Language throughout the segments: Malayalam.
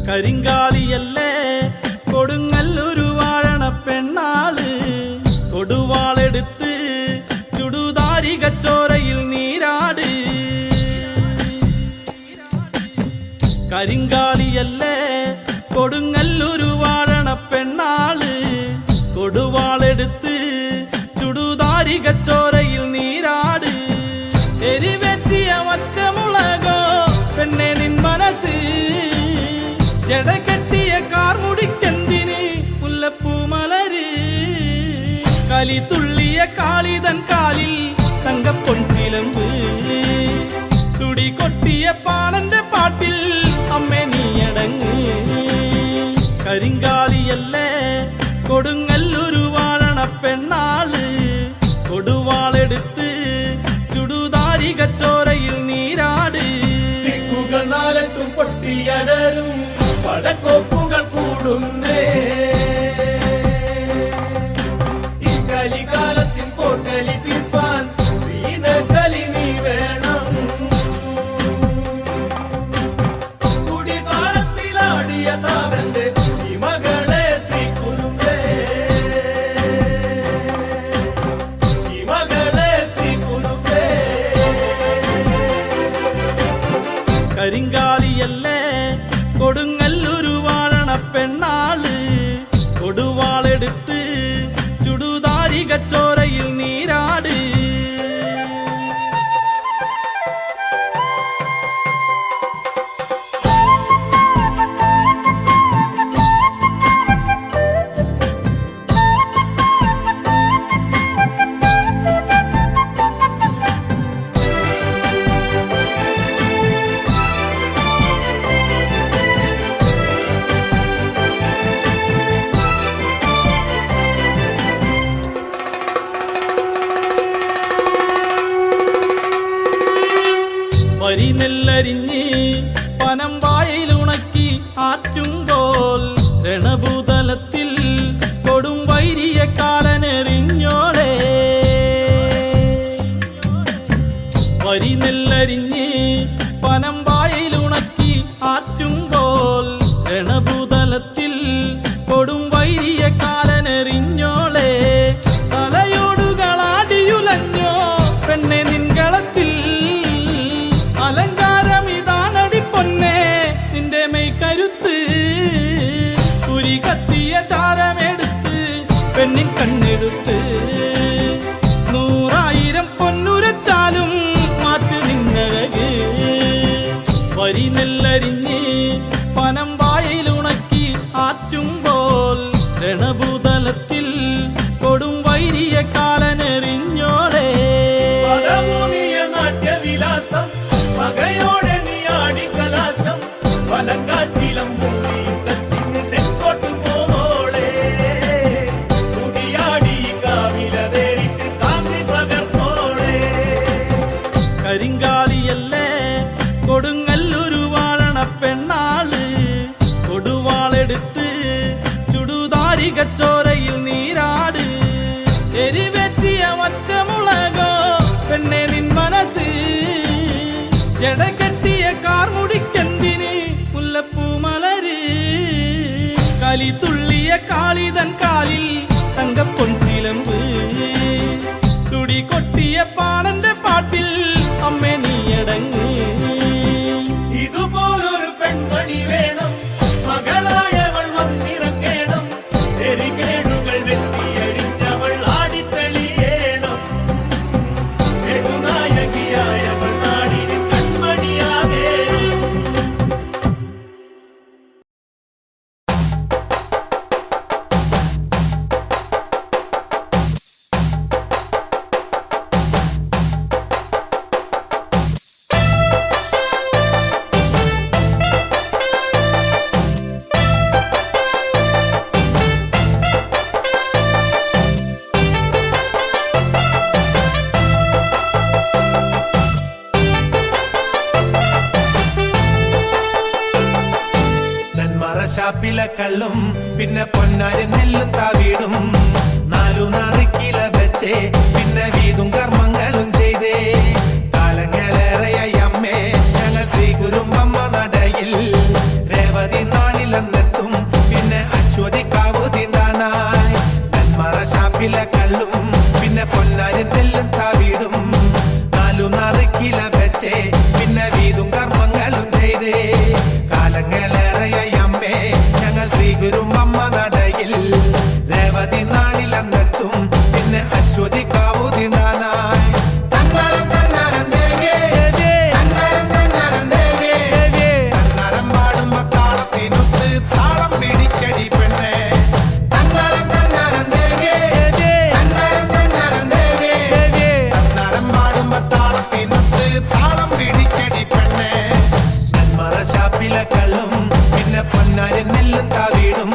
കരിങ്കാലിയല്ലേ കൊടുങ്ങല്ലൊരു വാഴണ പെണ്ണാള് കൊടുവാളെടുത്ത് ചുടുതാരികച്ചോരയിൽ നീരാട്. കരിങ്കാലിയല്ലേ കൊടുങ്ങല്ലൊരു വാഴണ പെണ്ണാള് കൊടുവാളെടുത്ത് ചുടുതാരികച്ചോരയിൽ നീരാട്. എരിവെറ്റിയ ഒറ്റമുളകോ പെണ്ണെ നിൻ മനസ്സ് ജടകെട്ടിയ കാർമുടിക്കെന്തിന് മുല്ലപ്പൂമലര്. കലി തുള്ളിയ കാളിതൻ കാലിൽ തങ്കപ്പൊൻചിലമ്പ് തുടി കൊട്ടിയ പാണന്റെ പാട്ടിൽ അമ്മേ നീയടങ്ങ്. കരിങ്കാലിയല്ലേ കൊടുങ്ങല്ലൊരു വാഴണ പെണ്ണാള് കൊടുവാളെടുത്ത് ചുടുതാരികച്ചോരയിൽ നീരാട്. നാലട്ടും പൊട്ടിയടരും പടക്കോപ്പുകൾ കൂടുന്നേ ഈ കലികാലത്തിൻ പോർക്കലി തീർപ്പാൻ ശ്രീനകലി നീ വേണം. കുടിതാളത്തിലാടിയ താരന്റെ ഈ മകളെ ശ്രീകുരുമ്പേ ഈ മകളെ ശ്രീകുരുമ്പേ. കരിങ്കാലിയല്ലേ കൊടുങ്ങല്ലൊരു വാഴണ പെണ്ണാള് കൊടുവാളെടുത്ത് ചുടുതാരികച്ചോരയിൽ നീരാട്. വരിനെല്ലരിഞ്ഞ് പനമ്പായയിലുണക്കി ആറ്റുമ്പോൾ രണഭൂതലത്തിൽ കൊടും വൈരിയ കാലനെറിഞ്ഞോളെ. വരിനെല്ലരിഞ്ഞ് പനമ്പായയിലുണക്കി ആറ്റുമ്പോൾ രണഭൂതലത്തിൽ കൊടും വൈരിയ കാലനെറിഞ്ഞോളെ. തലയോടുകളാടിയുലഞ്ഞോ പെണ്ണെ നിൻകളത്തിൽ അലങ്കാരമിതാനടി പൊന്നെ നിന്റെ മെയ് കരുത്ത്. കുരി കത്തിയ ചാരമെടുത്ത് പെണ്ണിൻ കണ്ണെടുത്ത് 100,000 പൊന്നുരച്ചാലും മാറ്റു നിന്നഴക്. വരിനെല്ലരിഞ്ഞ് പനമ്പായയിലുണക്കി ആറ്റുമ്പോൾ രണഭൂതലത്തിൽ കൊടും വൈരിയ കാലനെറിഞ്ഞോളെ. നാട്യവിലാസം പകയോടെ നീ ആടി കലാശം വലങ്കാറ്റിലം തെക്കോട്ട് പോവോളെ. കുടിയാടി കാവില നേരിട്ട് കാന്തി പകർന്നോളെ. കരിങ്കാലിയല്ലേ കൊടുങ്ങല്ലൊരു വാഴണ പെണ്ണാള് കൊടുവാളെടുത്ത് ചുടുതാരികച്ചോരയിൽ നീരാട്. എരിവെറ്റിയ ഒറ്റമുളകോ പെണ്ണെ നിൻ മനസ്സ് ജടകെട്ടിയ കാർമുടിക്കെന്തിന് മുല്ലപ്പൂമലര്. കലി തുള്ളിയ കാളിതൻ കാലിൽ തങ്കപ്പൊൻചിലമ്പ് തുടി കൊട്ടിയ പാണന്റെ പാട്ടിൽ അമ്മേ നീയടങ്ങ്. ഇതുപോലൊരു പെൺമണി വേണം മകളായവൾ വന്നിറങ്ങേണം. എരികേടുകൾ വെട്ടിയരിഞ്ഞവൾ ആടിത്തെളിയേണം. നെടുനായകിയായവൾ നാടിന് കൺമണിയാകേണം. ഷാപ്പിലെ കള്ളും പിന്നെ പൊന്നാരി നെല്ലും താവീടും നാലു നാറിക്കില വെച്ചേ പിന്നെ വീതും കർമ്മങ്ങളും ചെയ്തേ കാലങ്ങളേറെയായി അമ്മേ ഞങ്ങൾ ശ്രീകുരുമ്പമ്മ നടയിൽ രേവതി നാളിലെന്നെത്തും പിന്നെ അശ്വതി കാവു തിണ്ടാനായി നെന്മറ ഷാപ്പിലെ കള്ളും പിന്നെ പൊന്നാരി നെല്ലും താവീടും നാലു നാറിക്കില വെച്ചേ പിന്നെ വീതും കർമ്മങ്ങളും ചെയ്തേ കാലങ്ങളേറെയായി അമ്മേ ഞങ്ങൾ ശ്രീകുരുമ്പമ്മ നടയിൽ രേവതി നാളിലെന്നെത്തും പിന്നെ അശ്വതി കാവു തിണ്ടാനായി കള്ളും പിന്നെ പൊന്നാരി നെല്ലും താവീടും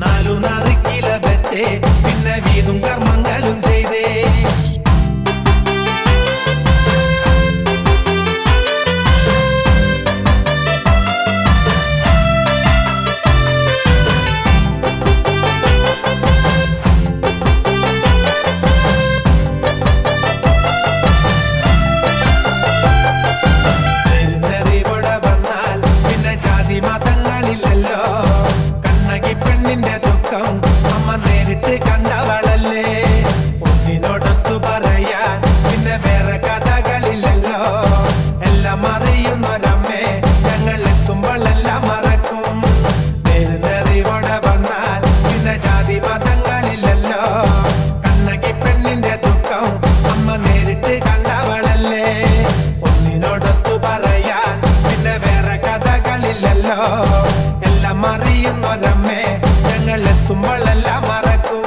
നാലു നാറിക്കില വെച്ചേ പിന്നെ വീതും കർമ്മങ്ങളും ചെയ്തേ മതങ്ങളില്ലല്ലോ കണ്ണകി പെണ്ണിന്റെ ദുഃഖം അമ്മ നേരിട്ട് കണ്ടവളല്ലേ ഒന്നിനോടൊത്തു പറയാൻ പിന്നെ വേറെ കഥകളില്ലല്ലോ എല്ലാം അറിയുന്നൊരമ്മേ ഞങ്ങൾ എത്തുമ്പോഴെല്ലാം മറക്കും നേരിനറിവോടെ വന്നാൽ പിന്നെ ജാതി മതങ്ങളില്ലല്ലോ കണ്ണകി പെണ്ണിന്റെ ദുഃഖം അമ്മ നേരിട്ട് കണ്ടവളല്ലേ ഒന്നിനോടൊത്തു പറയാൻ പിന്നെ വേറെ കഥകളില്ലല്ലോ എല്ലാം അറിയുന്നൊരമ്മേ ഞങ്ങൾ എത്തുമ്പോഴെല്ലാം മറക്കും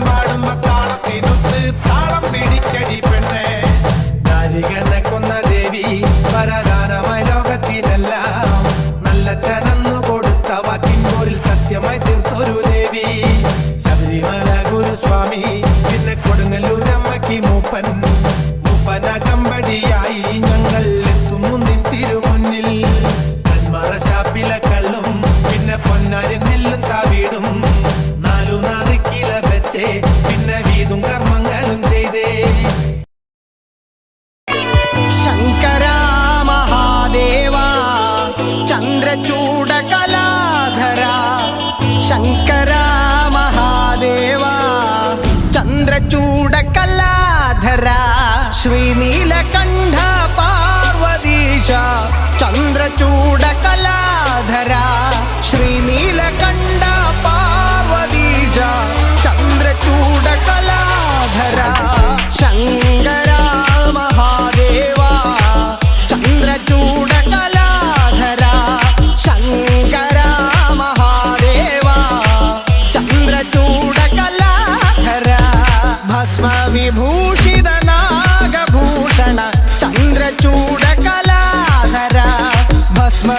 പാടുമ്പോ താളത്തിനൊത്ത് താളം പിടിക്കടി പെണ്ണേ നാരികനെ കൊന്ന ദേവി വരദാനമായി ലോകത്തിനെല്ലാം നല്ല ചരന്നു കൊടുത്ത വാക്കിൻപോരിൽ സത്യമായി തീർത്തൊരു ദേവി ശബരിമല ഗുരുസ്വാമി പിന്നെ കൊടുങ്ങല്ലൂരമ്മയ്ക്ക് മൂപ്പൻ മൂപ്പനകമ്പടിയായി ഞങ്ങൾ എത്തുന്നു നിത്തിരുമുന്നിൽ നെന്മറ ഷാപ്പിലെ കള്ളും പിന്നെ പൊന്നാരി നെല്ലും താവീടും നാലു നാറിക്കില വെച്ചേ പിന്നെ വീതും കർമ്മങ്ങളും ചെയ്തേ ശങ്കരാ മഹാദേവാ ചന്ദ്രചൂഡ കലാധരാ ശങ്കരാ മഹാദേവാ ചന്ദ്രചൂഡ കലാധരാ ശ്രീനീലകണ്ഠ പാർവതീശ ചന്ദ്രചൂഡ കലാധരാ ശ്രീനീലകണ്ഠ പാർവതീശ ചന്ദ്രചൂഡ കലാധരാ ശങ്കരാ മഹാദേവാ ചന്ദ്രചൂഡ കലാധരാ ശങ്കരാ മഹാദേവാ ചന്ദ്രചൂഡ കലാധരാ ഭസ്മ വിഭൂഷിത നാഗഭൂഷണ ചന്ദ്രചൂഡ കലാധരാ ഭസ്മ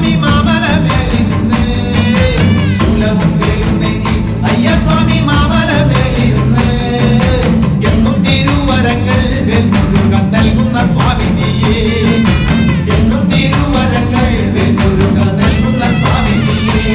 സ്വാമി മാമലമേലിരുന്ന് ശൂലവും വേലുമേന്തി അയ്യസ്വാമി മാമലമേലിരുന്ന് എന്നും തിരുവരങ്ങൾ വെൺമുരുകൻ നൽകുന്ന സ്വാമി നീയേ എന്നും തിരുവരങ്ങൾ വെൺമുരുകൻ നൽകുന്ന സ്വാമി നീയേ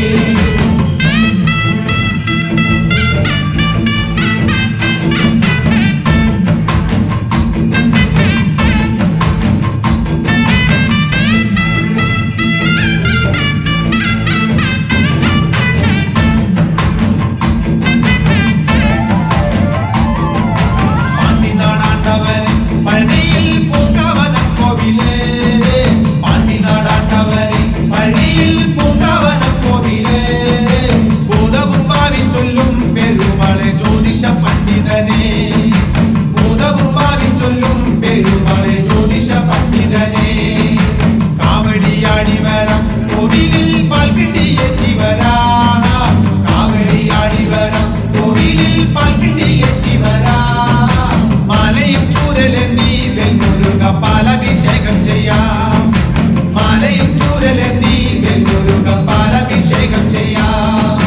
പാലഭിഷേകം ചെയ്യാം മാലയും ചൂരലെന്തി വെൺമുരുക പാലഭിഷേകം ചെയ്യാം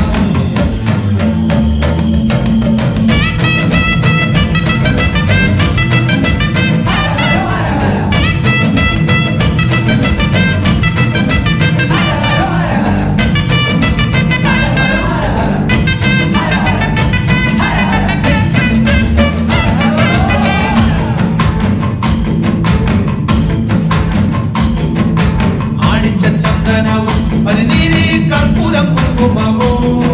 ചന്ദനവും പനിനീരി കർപ്പൂരം കുങ്കുമവും